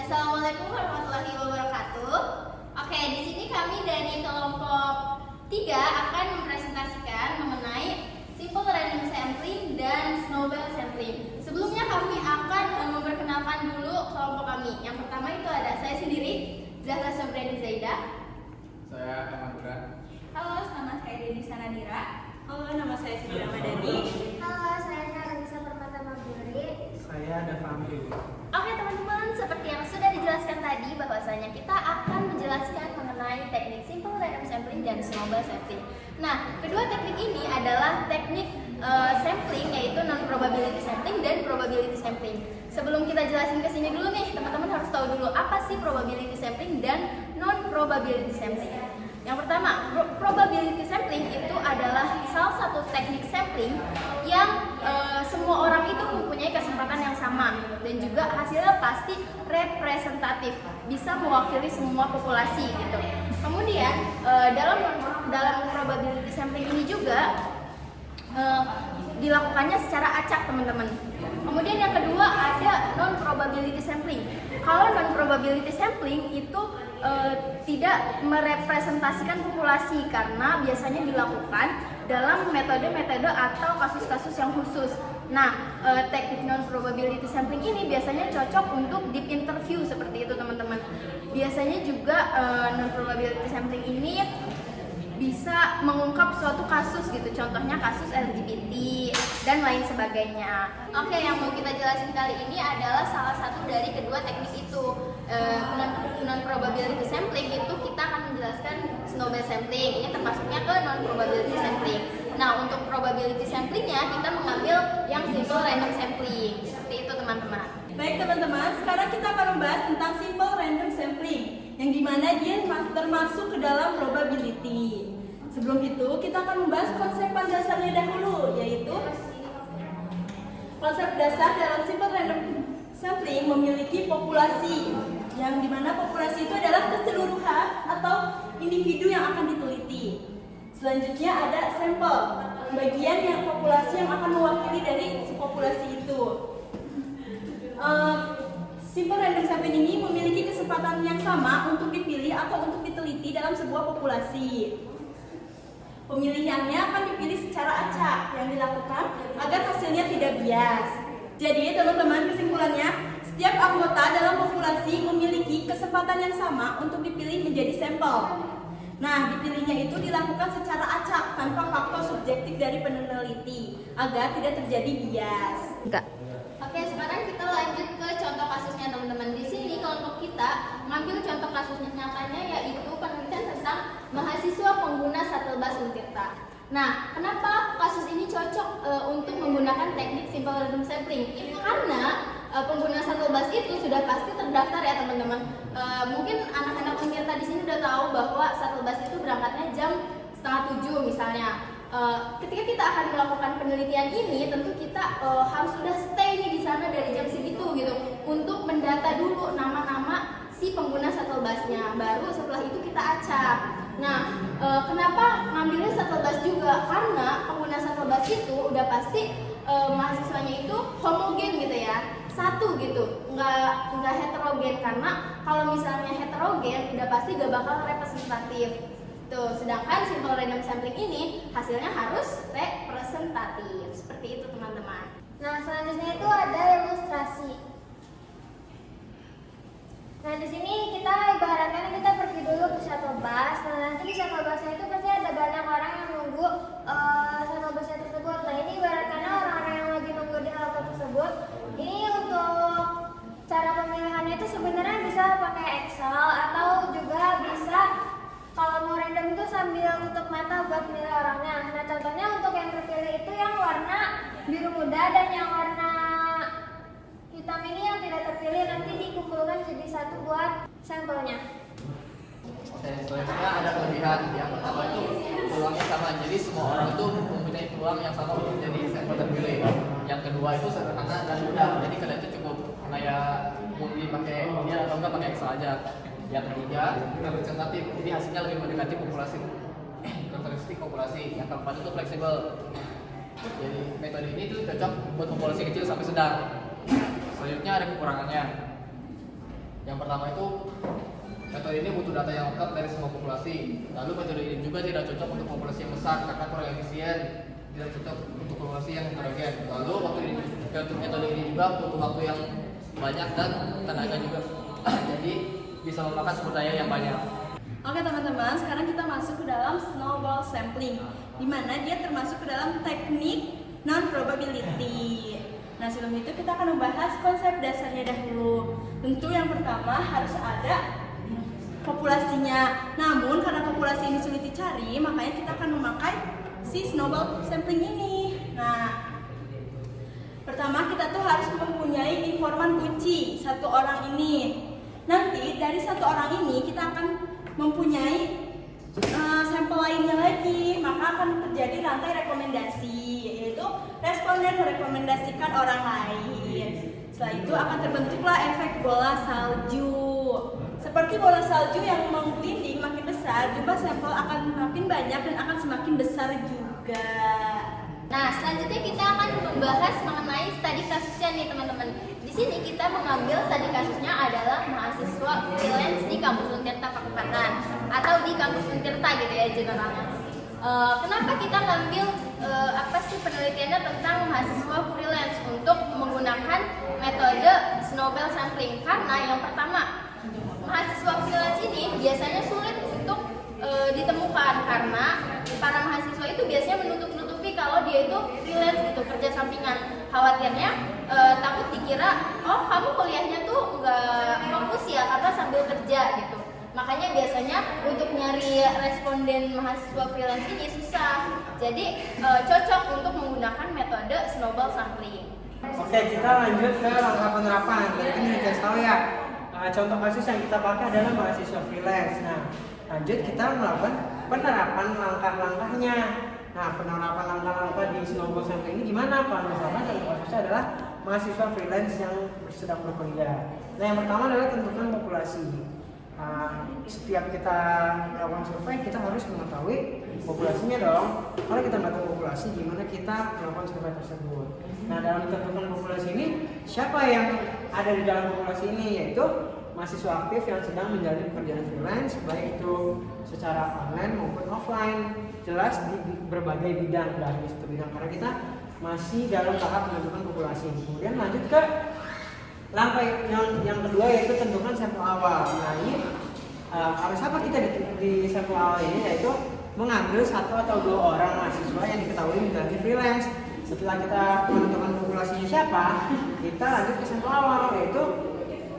Assalamualaikum warahmatullahi wabarakatuh. Oke, di sini kami dari kelompok 3 akan mempresentasikan mengenai simple random sampling dan snowball sampling. Sebelumnya kami akan memperkenalkan dulu kelompok kami. Yang pertama itu ada saya sendiri, Zahra Sobrani Zaida. Saya Ahmad Buran. Halo, nama saya Denisa Nadira. Halo, nama saya Siti Ramadhani. Halo, saya Karisa Permata Maburi. Saya Dava Amri. Oke teman-teman, seperti yang sudah dijelaskan tadi bahwasanya kita akan menjelaskan mengenai teknik simple random sampling dan snowball sampling. Nah, kedua teknik ini adalah teknik sampling, yaitu non-probability sampling dan probability sampling. Sebelum kita jelasin ke sini dulu nih, teman-teman harus tahu dulu apa sih probability sampling dan non-probability sampling. Yang pertama, probability sampling itu adalah salah satu teknik sampling yang semua orang itu mempunyai kesempatan yang sama dan juga hasilnya pasti representatif, bisa mewakili semua populasi gitu. Kemudian dalam probability sampling ini juga dilakukannya secara acak, teman-teman. Kemudian yang kedua ada non probability sampling. Kalau non probability sampling itu tidak merepresentasikan populasi karena biasanya dilakukan dalam metode-metode atau kasus-kasus yang khusus. Nah, teknik non probability sampling ini biasanya cocok untuk deep interview seperti itu, teman-teman. Biasanya juga non probability sampling ini bisa mengungkap suatu kasus gitu, contohnya kasus LGBT dan lain sebagainya. Oke, yang mau kita jelasin kali ini adalah salah satu dari kedua teknik itu. Non probability sampling itu kita akan menjelaskan snowball sampling, ini termasuknya ke non probability sampling. Nah, untuk probability samplingnya kita mengambil yang simple random sampling, seperti itu teman-teman. Baik teman-teman, sekarang kita akan membahas tentang simple random sampling, yang dimana dia termasuk ke dalam probability. Sebelum itu, kita akan membahas konsep dasarnya dahulu, yaitu konsep dasar dalam simple random sampling memiliki populasi, yang dimana populasi itu adalah keseluruhan atau individu yang akan diteliti. Selanjutnya ada sampel, bagian yang populasi yang akan mewakili dari populasi itu. Simple random sampling ini memiliki kesempatan yang sama untuk dipilih atau untuk diteliti dalam sebuah populasi. Pemilihannya akan dipilih secara acak yang dilakukan agar hasilnya tidak bias. Jadi teman-teman, kesimpulannya, setiap anggota dalam populasi memiliki kesempatan yang sama untuk dipilih menjadi sampel. Nah, dipilihnya itu dilakukan secara acak tanpa faktor subjektif dari peneliti agar tidak terjadi bias. Oke, sekarang kita lanjut ke contoh kasusnya, teman-teman. Di sini kelompok kita mengambil contoh kasusnya nyatanya, yaitu penelitian tentang mahasiswa pengguna shuttle bus Untirta. Nah, kenapa kasus ini cocok untuk menggunakan teknik simple random sampling? Karena pengguna shuttle bus itu sudah pasti terdaftar ya, teman-teman. Mungkin anak-anak Untirta di sini udah tahu bahwa shuttle bus itu berangkatnya jam 6:30 misalnya. Ketika kita akan melakukan penelitian ini, tentu kita harus sudah stay nih di sana dari jam segitu gitu untuk mendata dulu nama-nama si pengguna shuttle busnya. Baru setelah itu kita acak. Nah, kenapa ngambilnya shuttle bus juga? Karena pengguna shuttle bus itu udah pasti mahasiswanya itu homogen gitu ya, satu gitu, nggak heterogen. Karena kalau misalnya heterogen udah pasti gak bakal representatif. Tuh, sedangkan simple random sampling ini hasilnya harus representatif. Seperti itu, teman-teman. Nah, selanjutnya itu ada ilustrasi. Nah, di sini kita ibaratkan kita pergi dulu ke shuttle bus. Nah, nanti di shuttle busnya itu pasti ada banyak orang yang nunggu shuttle busnya tersebut. Nah, ini ibaratkannya orang-orang yang lagi nunggu di halte tersebut. Ini untuk cara pemilihannya itu sebenarnya bisa pakai Excel atau juga bisa kalau mau random itu sambil tutup mata buat milih orangnya. Nah, contohnya untuk yang terpilih itu yang warna biru muda, dan yang warna hitam ini yang tidak terpilih nanti dikumpulkan jadi satu buat sampelnya. Selanjutnya ada kelebihan. Yang pertama itu peluangnya sama, jadi semua orang itu mempunyai peluang yang sama untuk jadi sampel terpilih. Yang kedua itu sederhana dan mudah, jadi kalian itu cukup kayak mungkin pakai ini atau enggak pakai Excel aja. Yang ketiga representatif, jadi hasilnya lebih mendekati populasi, karakteristik populasi. Yang keempat itu fleksibel, jadi metode ini tuh cocok buat populasi kecil sampai sedang. Selanjutnya ada kekurangannya. Yang pertama itu metode ini butuh data yang lengkap dari semua populasi. Lalu metode ini juga tidak cocok untuk populasi yang besar karena kurang efisien, tidak cocok untuk populasi yang heterogen. Lalu untuk metode ini juga butuh waktu yang banyak dan tenaga juga. Jadi bisa memakan sumber daya yang banyak. Oke teman-teman, sekarang kita masuk ke dalam snowball sampling, di mana dia termasuk ke dalam teknik non-probability. Nah sebelum itu kita akan membahas konsep dasarnya dahulu. Tentu yang pertama harus ada populasinya. Namun karena populasi ini sulit dicari, makanya kita akan memakai si snowball sampling ini. Nah, pertama kita tuh harus mempunyai informan kunci satu orang ini. Nanti dari satu orang ini kita akan mempunyai sampel lainnya lagi, maka akan terjadi rantai rekomendasi, yaitu responden merekomendasikan orang lain. Setelah itu akan terbentuklah efek bola salju. Seperti bola salju yang menggelinding makin besar, jumlah sampel akan makin banyak dan akan semakin besar juga. Nah, selanjutnya kita akan membahas mengenai studi kasusnya nih teman-teman. Di sini kita mengambil studi kasusnya adalah mahasiswa freelance di kampus Untirta Pakupatan atau di kampus Untirta gitu ya generalnya. Kenapa kita ngambil apa sih penelitiannya tentang mahasiswa freelance untuk menggunakan metode snowball sampling? Karena yang pertama, mahasiswa freelance ini biasanya sulit untuk ditemukan karena para mahasiswa itu biasanya menutup-nutupi kalau dia itu freelance gitu, kerja sampingan. Khawatirnya takut dikira, oh kamu kuliahnya tuh nggak fokus ya karena sambil kerja gitu. Makanya biasanya untuk nyari responden mahasiswa freelance ini susah. Jadi cocok untuk menggunakan metode snowball sampling. Oke, kita lanjut ke langkah penerapan. Tadi kan dikasih tahu ya, contoh kasus yang kita pakai adalah mahasiswa freelance. Nah, lanjut kita melakukan penerapan langkah-langkahnya. Nah, penerapan langkah-langkah di snowball sampling ini gimana? Kalau misalkan contoh kasusnya adalah mahasiswa freelance yang sedang berkuliah. Nah, yang pertama adalah tentukan populasi. Setiap kita melakukan survei, kita harus mengetahui populasinya dong. Kalau kita nggak tahu populasi, gimana kita melakukan survei tersebut? Nah, dalam menentukan populasi ini, siapa yang ada di dalam populasi ini? Yaitu mahasiswa aktif yang sedang menjalani pekerjaan freelance, baik itu secara online maupun offline. Jelas di berbagai bidang, dari satu bidang, karena kita masih dalam tahap menentukan populasi. Kemudian lanjut ke langkah yang kedua, yaitu tentukan sampel awal. Nah, ini harus apa kita di sampel awal ini, yaitu mengambil satu atau dua orang mahasiswa yang diketahui menjadi freelance. Setelah kita menentukan populasinya siapa, kita lanjut ke sampel awal, yaitu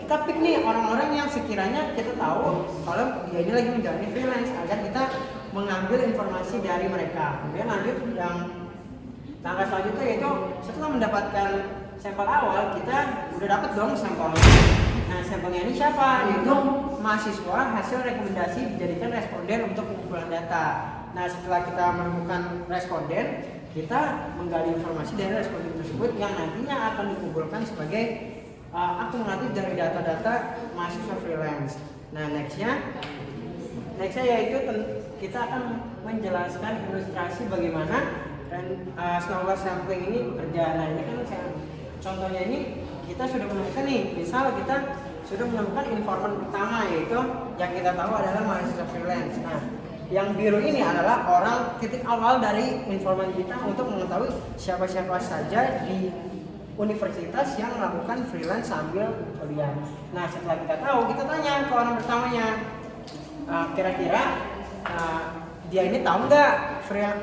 kita pick nih orang-orang yang sekiranya kita tahu kalau dia ini lagi menjalani freelance, agar kita mengambil informasi dari mereka. Kemudian lanjut yang langkah selanjutnya, yaitu setelah mendapatkan sampel awal, kita udah dapat dong sampelnya. Nah, sampelnya ini siapa? Yaitu mahasiswa hasil rekomendasi dijadikan responden untuk pengumpulan data. Nah, setelah kita menemukan responden, kita menggali informasi dari responden tersebut yang nantinya akan dikumpulkan sebagai akumulatif dari data-data mahasiswa freelance. Nah, nextnya yaitu kita akan menjelaskan ilustrasi bagaimana snowball sampling ini bekerja. Nah, ini kan contohnya ini kita sudah menemukan nih, misal kita sudah menemukan informan pertama, yaitu yang kita tahu adalah mahasiswa freelance. Nah, yang biru ini adalah orang titik awal dari informan kita untuk mengetahui siapa-siapa saja di universitas yang melakukan freelance sambil kuliah. Nah, setelah kita tahu, kita tanya ke orang pertamanya, kira-kira dia ini tahu nggak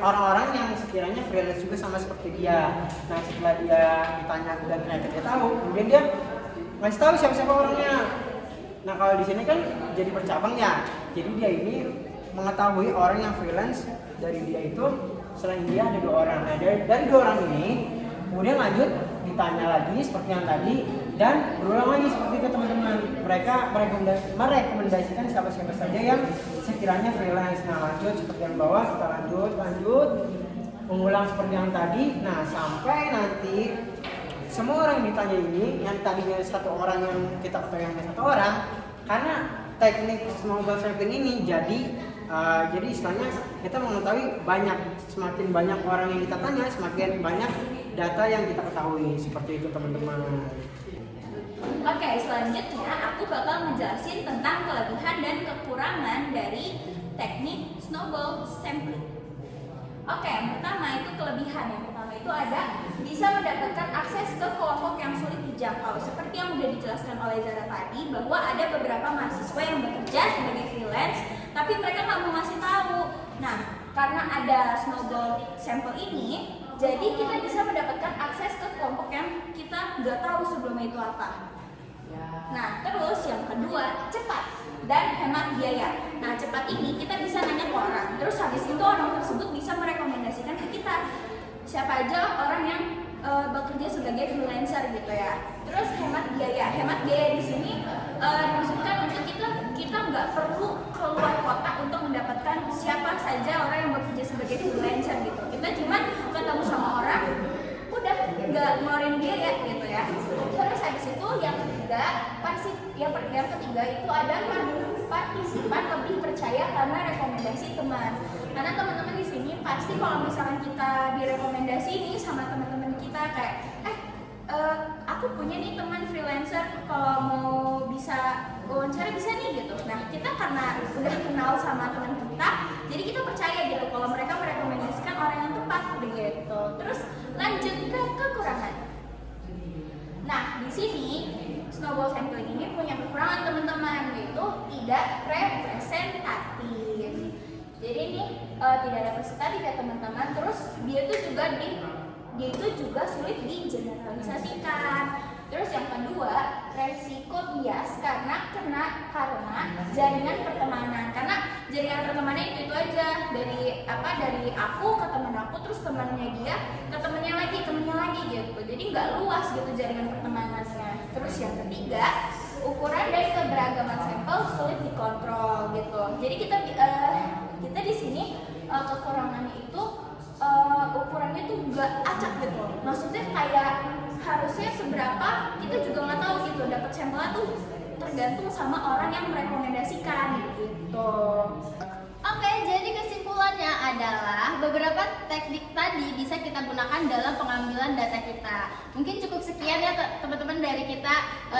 orang-orang yang sekiranya freelance juga sama seperti dia. Nah, setelah dia ditanya dan ternyata dia tahu, kemudian dia ngasih tahu siapa-siapa orangnya. Nah, kalau di sini kan jadi bercabang ya. Jadi dia ini mengetahui orang yang freelance dari dia itu selain dia ada dua orang. Nah, dari dua orang ini kemudian lanjut ditanya lagi seperti yang tadi dan berulang lagi seperti itu teman-teman. Mereka merekomendasikan siapa-siapa saja yang sekiranya freelance. Nah, lanjut seperti yang bawah, kita lanjut mengulang seperti yang tadi. Nah, sampai nanti semua orang yang ditanya ini, yang tadinya satu orang yang kita ketahui hanya satu orang, karena teknik snowball sampling ini jadi istilahnya kita mengetahui semakin banyak orang yang kita tanya, semakin banyak data yang kita ketahui. Seperti itu teman-teman. Oke, selanjutnya aku bakal ngejelasin tentang kelebihan dan kekurangan dari teknik snowball sampling. Oke, yang pertama itu kelebihan. Yang pertama itu ada bisa mendapatkan akses ke kelompok yang sulit dijangkau. Seperti yang sudah dijelaskan oleh Zara tadi, bahwa ada beberapa mahasiswa yang bekerja sebagai freelance, tapi mereka nggak mau ngasih tahu. Nah, karena ada snowball sampel ini, jadi kita bisa mendapatkan akses ke kelompok yang kita nggak tahu sebelumnya itu apa. Nah, terus yang kedua, cepat dan hemat biaya. Nah, cepat ini kita bisa nanya ke orang, terus habis itu orang tersebut bisa merekomendasikan ke kita siapa aja orang yang bekerja sebagai freelancer gitu ya. Terus hemat biaya di sini dimaksudkan untuk kita nggak perlu keluar kota untuk mendapatkan siapa saja orang yang bekerja sebagai freelancer gitu. Kita cuma ketemu sama orang, udah nggak ngeluarin biaya gitu ya. Terus habis itu yang ketiga itu ada partisipan lebih percaya karena rekomendasi teman. Karena teman-teman di sini pasti kalau misalkan kita direkomendasi nih sama teman-teman kita kayak aku punya nih teman freelancer, kalau mau bisa wawancara bisa nih gitu. Nah, kita karena udah kenal sama teman kita, jadi kita percaya gitu kalau mereka merekomendasikan orang yang tepat begitu. Terus lanjut ke kekurangan. Nah, di sini snowball sampling ini punya kekurangan teman-teman, yaitu tidak representatif. Jadi ini tidak representatif ya teman-teman. Terus dia itu juga sulit digeneralisasikan. Terus yang kedua, resiko bias karena jaringan pertemanan. Karena jaringan pertemanan itu aja dari aku ke teman aku, terus temannya dia ke temannya lagi gitu. Jadi nggak luas gitu jaringan pertemanannya. Terus yang ketiga, ukuran dan keberagaman sampel sulit dikontrol gitu. Jadi kita di sini kekurangannya itu ukurannya tuh nggak acak gitu. Maksudnya kayak harusnya seberapa kita juga nggak tahu gitu. Dapat sampelnya tuh tergantung sama orang yang merekomendasikan gitu. Oke, jadi kesimpulannya adalah beberapa teknik tadi bisa kita gunakan dalam pengambilan data kita. Mungkin cukup sekian ya teman-teman dari kita.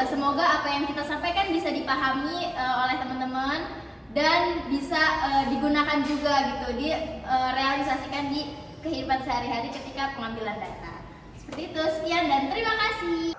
Semoga apa yang kita sampaikan bisa dipahami oleh teman-teman dan bisa digunakan juga gitu, realisasikan di kehidupan sehari-hari ketika pengambilan data. Seperti itu, sekian dan terima kasih.